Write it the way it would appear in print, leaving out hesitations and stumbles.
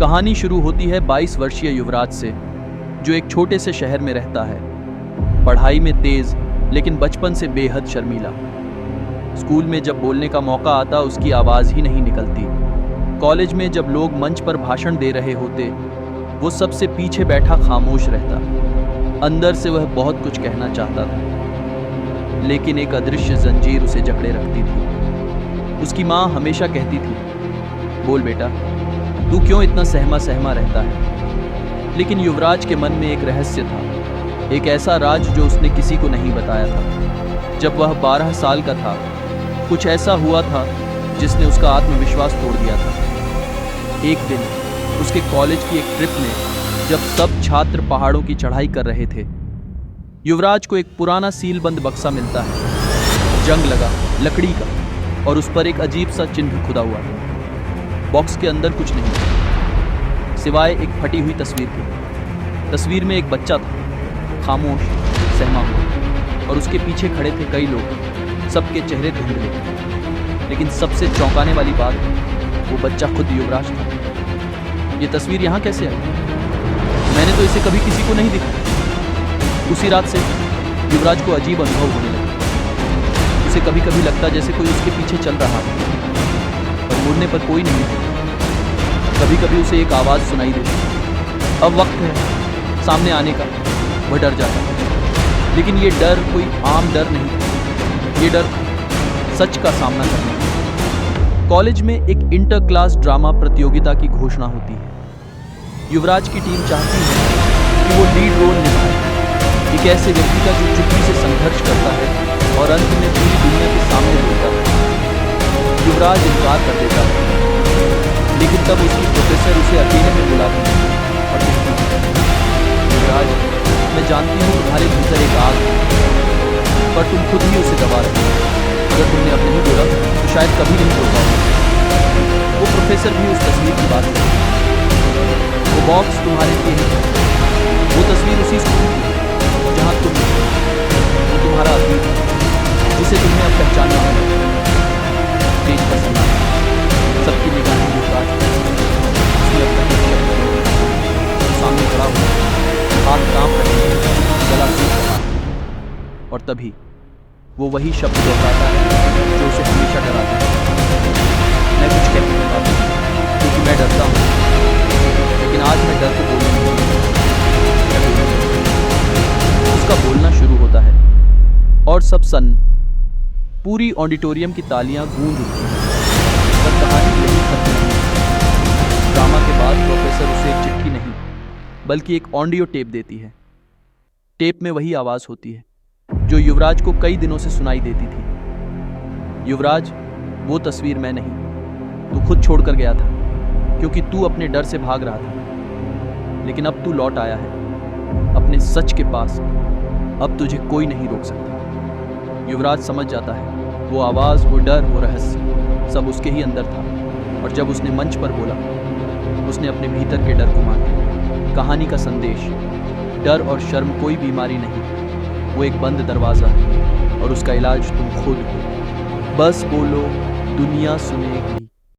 कहानी शुरू होती है 22 वर्षीय युवराज से, जो एक छोटे से शहर में रहता है। पढ़ाई में तेज, लेकिन बचपन से बेहद शर्मीला। स्कूल में जब बोलने का मौका आता उसकी आवाज ही नहीं निकलती। कॉलेज में जब लोग मंच पर भाषण दे रहे होते, वो सबसे पीछे बैठा खामोश रहता। अंदर से वह बहुत कुछ कहना चाहता था, लेकिन एक अदृश्य जंजीर उसे जकड़े रखती थी। उसकी माँ हमेशा कहती थी, बोल बेटा, तू क्यों इतना सहमा सहमा रहता है। लेकिन युवराज के मन में एक रहस्य था, एक ऐसा राज जो उसने किसी को नहीं बताया था। जब वह 12 साल का था, कुछ ऐसा हुआ था जिसने उसका आत्मविश्वास तोड़ दिया था। एक दिन उसके कॉलेज की एक ट्रिप में, जब सब छात्र पहाड़ों की चढ़ाई कर रहे थे, युवराज को एक पुराना सीलबंद बक्सा मिलता है, जंग लगा लकड़ी का, और उस पर एक अजीब सा चिन्ह खुदा हुआ था। बॉक्स के अंदर कुछ नहीं था, सिवाय एक फटी हुई तस्वीर की। तस्वीर में एक बच्चा था, खामोश, सहमा हुआ, और उसके पीछे खड़े थे कई लोग, सबके चेहरे धुंधले। लेकिन सबसे चौंकाने वाली बात, वो बच्चा खुद युवराज था। ये तस्वीर यहाँ कैसे आई? मैंने तो इसे कभी किसी को नहीं दिखा। उसी रात से युवराज को अजीब अनुभव होने लगा। उसे कभी कभी लगता जैसे कोई उसके पीछे चल रहा है, पर मुड़ने पर कोई नहीं था। कभी कभी उसे एक आवाज़ सुनाई देती, अब वक्त है सामने आने का। वह डर जाता, लेकिन ये डर कोई आम डर नहीं था। ये डर सच का सामना करने का। कॉलेज में एक इंटर क्लास ड्रामा प्रतियोगिता की घोषणा होती है। युवराज की टीम चाहती है कि वो लीड रोल निभाए, एक ऐसे व्यक्ति का जो चुप्पी से संघर्ष करता है और अंत में पूरी दुनिया के सामने बोलता है। युवराज इनकार कर देता है, लेकिन तब उसकी प्रोफेसर उसे अकेले में बुलाती है और कहती है, युवराज, मैं जानती हूँ तुम्हारे भीतर एक आग है, पर तुम खुद ही उसे दबा रहे हो। अगर तुमने अब नहीं बोला तो शायद कभी नहीं बोल पाओगे। वो प्रोफेसर भी उस तस्वीर की बात करती है। वो बॉक्स तुम्हारे लिए है, वो तस्वीर उसी स्कूल की है जहाँ तुम हो। वो तुम्हारा अतीत है, जिसे तुम्हें अब पहचानना होगा। स्टेज पर सन्नाटा, सबकी निगाहें युवराज पर। उसने अपना सामने खड़ा हुआ, हाथ कांप रहे हैं, गला सूख रहा है, और तभी वो वही शब्द दोहराता है जो उसे हमेशा डराता है। मैं कुछ कह नहीं पाता क्योंकि मैं डरता हूँ, लेकिन आज मैं डर को बोलने नहीं दूंगा। उसका बोलना शुरू होता है और सब पूरी ऑडिटोरियम की तालियां गूंज उठती हैं। पर कहानी यही खत्म नहीं है। ड्रामा के बाद प्रोफेसर उसे एक चिट्ठी नहीं, बल्कि एक ऑडियो टेप देती है। टेप में वही आवाज़ होती है जो युवराज को कई दिनों से सुनाई देती थी। युवराज, वो तस्वीर मैं नहीं, तू खुद छोड़कर गया था, क्योंकि तू अपने डर से भाग रहा था। लेकिन अब तू लौट आया है अपने सच के पास। अब तुझे कोई नहीं रोक सकता। युवराज समझ जाता है, वो आवाज़, वो डर, वो रहस्य सब उसके ही अंदर था। और जब उसने मंच पर बोला, उसने अपने भीतर के डर को मार दिया। कहानी का संदेश, डर और शर्म कोई बीमारी नहीं, वो एक बंद दरवाज़ा है, और उसका इलाज तुम खुद हो। बस बोलो, दुनिया सुनेगी।